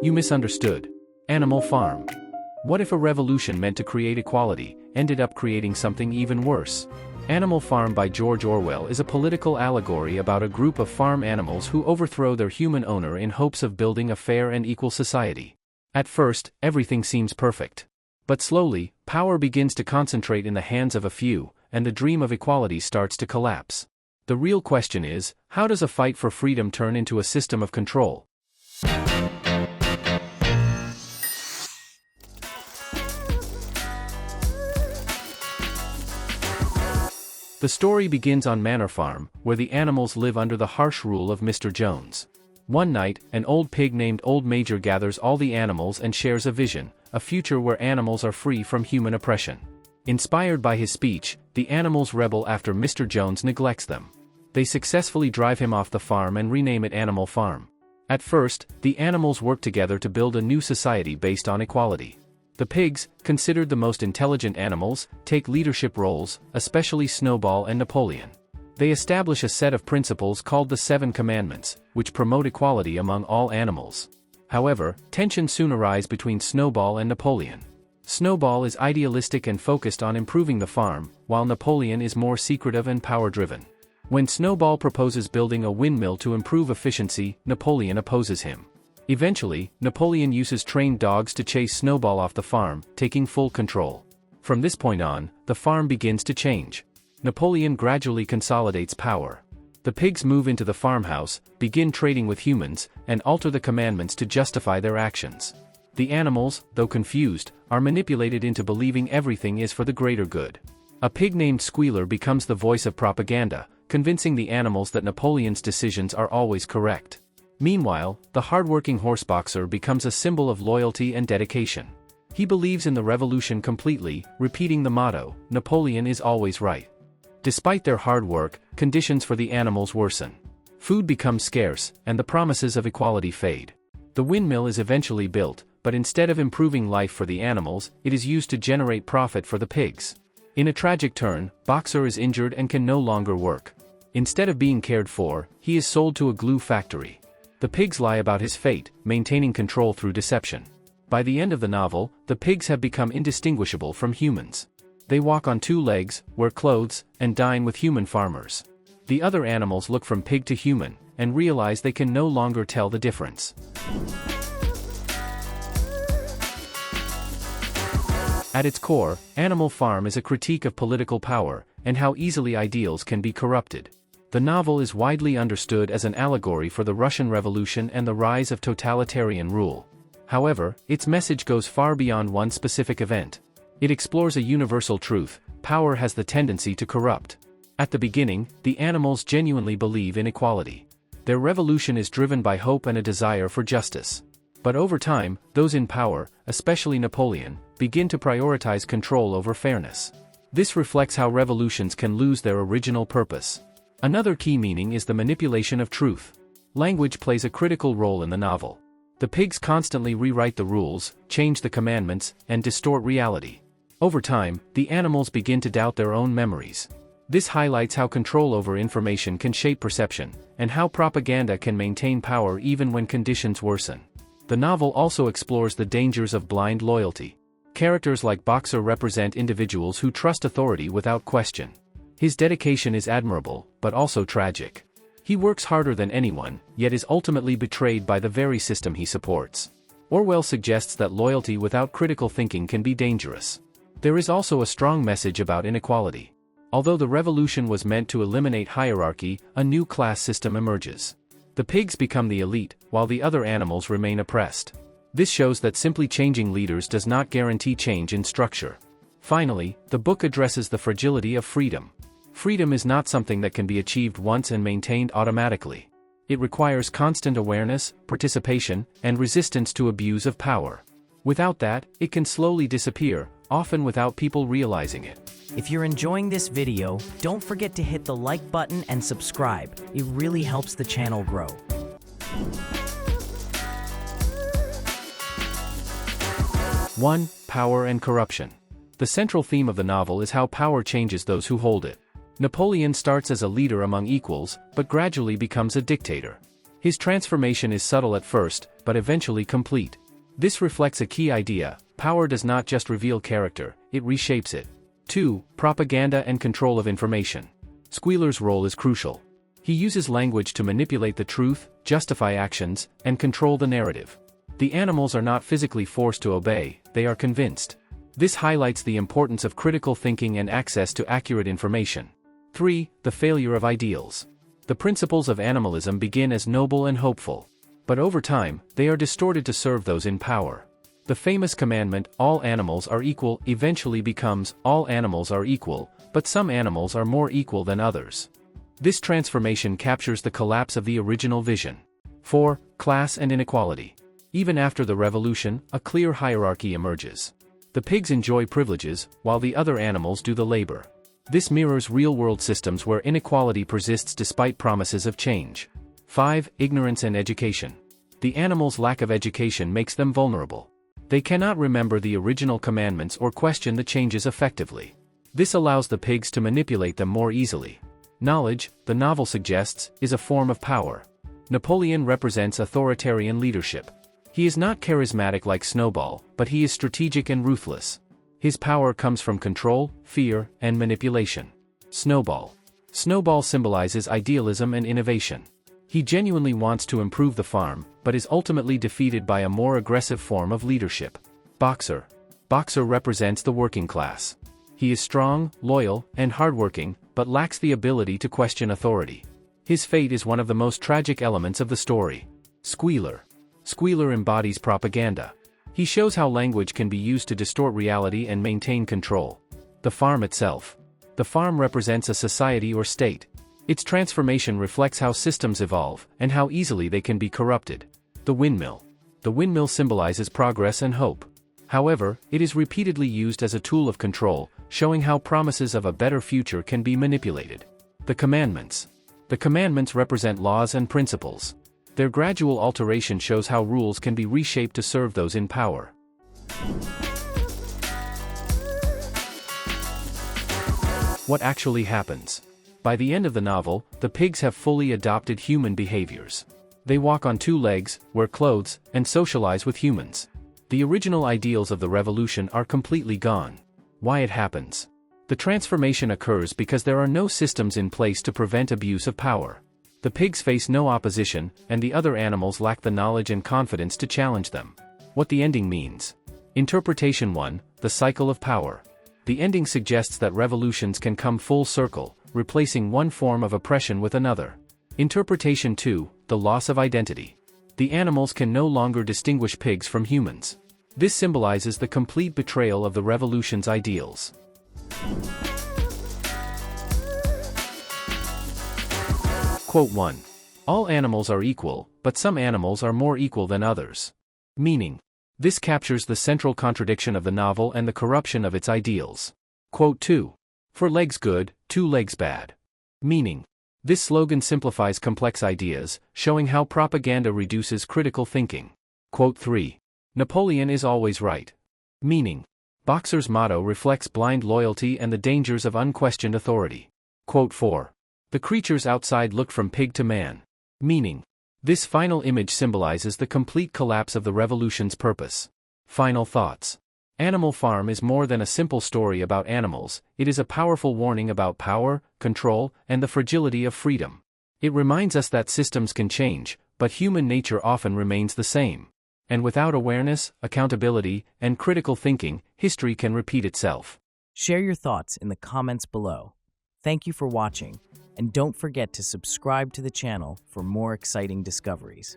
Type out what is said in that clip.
You misunderstood. Animal Farm. What if a revolution meant to create equality, ended up creating something even worse? Animal Farm by George Orwell is a political allegory about a group of farm animals who overthrow their human owner in hopes of building a fair and equal society. At first, everything seems perfect. But slowly, power begins to concentrate in the hands of a few, and the dream of equality starts to collapse. The real question is, how does a fight for freedom turn into a system of control? The story begins on Manor Farm, where the animals live under the harsh rule of Mr. Jones. One night, an old pig named Old Major gathers all the animals and shares a vision, a future where animals are free from human oppression. Inspired by his speech, the animals rebel after Mr. Jones neglects them. They successfully drive him off the farm and rename it Animal Farm. At first, the animals work together to build a new society based on equality. The pigs, considered the most intelligent animals, take leadership roles, especially Snowball and Napoleon. They establish a set of principles called the 7 Commandments, which promote equality among all animals. However, tensions soon arise between Snowball and Napoleon. Snowball is idealistic and focused on improving the farm, while Napoleon is more secretive and power-driven. When Snowball proposes building a windmill to improve efficiency, Napoleon opposes him. Eventually, Napoleon uses trained dogs to chase Snowball off the farm, taking full control. From this point on, the farm begins to change. Napoleon gradually consolidates power. The pigs move into the farmhouse, begin trading with humans, and alter the commandments to justify their actions. The animals, though confused, are manipulated into believing everything is for the greater good. A pig named Squealer becomes the voice of propaganda, convincing the animals that Napoleon's decisions are always correct. Meanwhile, the hardworking horseboxer becomes a symbol of loyalty and dedication. He believes in the revolution completely, repeating the motto, "Napoleon is always right." Despite their hard work, conditions for the animals worsen. Food becomes scarce, and the promises of equality fade. The windmill is eventually built, but instead of improving life for the animals, it is used to generate profit for the pigs. In a tragic turn, Boxer is injured and can no longer work. Instead of being cared for, he is sold to a glue factory. The pigs lie about his fate, maintaining control through deception. By the end of the novel, the pigs have become indistinguishable from humans. They walk on 2 legs, wear clothes, and dine with human farmers. The other animals look from pig to human, and realize they can no longer tell the difference. At its core, Animal Farm is a critique of political power, and how easily ideals can be corrupted. The novel is widely understood as an allegory for the Russian Revolution and the rise of totalitarian rule. However, its message goes far beyond one specific event. It explores a universal truth: power has the tendency to corrupt. At the beginning, the animals genuinely believe in equality. Their revolution is driven by hope and a desire for justice. But over time, those in power, especially Napoleon, begin to prioritize control over fairness. This reflects how revolutions can lose their original purpose. Another key meaning is the manipulation of truth. Language plays a critical role in the novel. The pigs constantly rewrite the rules, change the commandments, and distort reality. Over time, the animals begin to doubt their own memories. This highlights how control over information can shape perception, and how propaganda can maintain power even when conditions worsen. The novel also explores the dangers of blind loyalty. Characters like Boxer represent individuals who trust authority without question. His dedication is admirable, but also tragic. He works harder than anyone, yet is ultimately betrayed by the very system he supports. Orwell suggests that loyalty without critical thinking can be dangerous. There is also a strong message about inequality. Although the revolution was meant to eliminate hierarchy, a new class system emerges. The pigs become the elite, while the other animals remain oppressed. This shows that simply changing leaders does not guarantee change in structure. Finally, the book addresses the fragility of freedom. Freedom is not something that can be achieved once and maintained automatically. It requires constant awareness, participation, and resistance to abuse of power. Without that, it can slowly disappear, often without people realizing it. If you're enjoying this video, don't forget to hit the like button and subscribe. It really helps the channel grow. 1. Power and corruption. The central theme of the novel is how power changes those who hold it. Napoleon starts as a leader among equals, but gradually becomes a dictator. His transformation is subtle at first, but eventually complete. This reflects a key idea: power does not just reveal character, it reshapes it. 2. Propaganda and control of information. Squealer's role is crucial. He uses language to manipulate the truth, justify actions, and control the narrative. The animals are not physically forced to obey, they are convinced. This highlights the importance of critical thinking and access to accurate information. 3. The failure of ideals. The principles of animalism begin as noble and hopeful. But over time, they are distorted to serve those in power. The famous commandment, "all animals are equal," eventually becomes, "all animals are equal, but some animals are more equal than others." This transformation captures the collapse of the original vision. 4. Class and inequality. Even after the revolution, a clear hierarchy emerges. The pigs enjoy privileges, while the other animals do the labor. This mirrors real-world systems where inequality persists despite promises of change. 5. Ignorance and education. The animals' lack of education makes them vulnerable. They cannot remember the original commandments or question the changes effectively. This allows the pigs to manipulate them more easily. Knowledge, the novel suggests, is a form of power. Napoleon represents authoritarian leadership. He is not charismatic like Snowball, but he is strategic and ruthless. His power comes from control, fear, and manipulation. Snowball. Snowball symbolizes idealism and innovation. He genuinely wants to improve the farm, but is ultimately defeated by a more aggressive form of leadership. Boxer. Boxer represents the working class. He is strong, loyal, and hardworking, but lacks the ability to question authority. His fate is one of the most tragic elements of the story. Squealer. Squealer embodies propaganda. He shows how language can be used to distort reality and maintain control. The farm itself. The farm represents a society or state. Its transformation reflects how systems evolve, and how easily they can be corrupted. The windmill. The windmill symbolizes progress and hope. However, it is repeatedly used as a tool of control, showing how promises of a better future can be manipulated. The commandments. The commandments represent laws and principles. Their gradual alteration shows how rules can be reshaped to serve those in power. What actually happens? By the end of the novel, the pigs have fully adopted human behaviors. They walk on two legs, wear clothes, and socialize with humans. The original ideals of the revolution are completely gone. Why it happens? The transformation occurs because there are no systems in place to prevent abuse of power. The pigs face no opposition, and the other animals lack the knowledge and confidence to challenge them. What the ending means. Interpretation 1, the cycle of power. The ending suggests that revolutions can come full circle, replacing one form of oppression with another. Interpretation 2, the loss of identity. The animals can no longer distinguish pigs from humans. This symbolizes the complete betrayal of the revolution's ideals. Quote 1. All animals are equal, but some animals are more equal than others. Meaning. This captures the central contradiction of the novel and the corruption of its ideals. Quote 2. For legs good, two legs bad. Meaning. This slogan simplifies complex ideas, showing how propaganda reduces critical thinking. Quote 3. Napoleon is always right. Meaning. Boxer's motto reflects blind loyalty and the dangers of unquestioned authority. Quote 4. The creatures outside looked from pig to man. Meaning. This final image symbolizes the complete collapse of the revolution's purpose. Final thoughts. Animal Farm is more than a simple story about animals, it is a powerful warning about power, control, and the fragility of freedom. It reminds us that systems can change, but human nature often remains the same. And without awareness, accountability, and critical thinking, history can repeat itself. Share your thoughts in the comments below. Thank you for watching, and don't forget to subscribe to the channel for more exciting discoveries.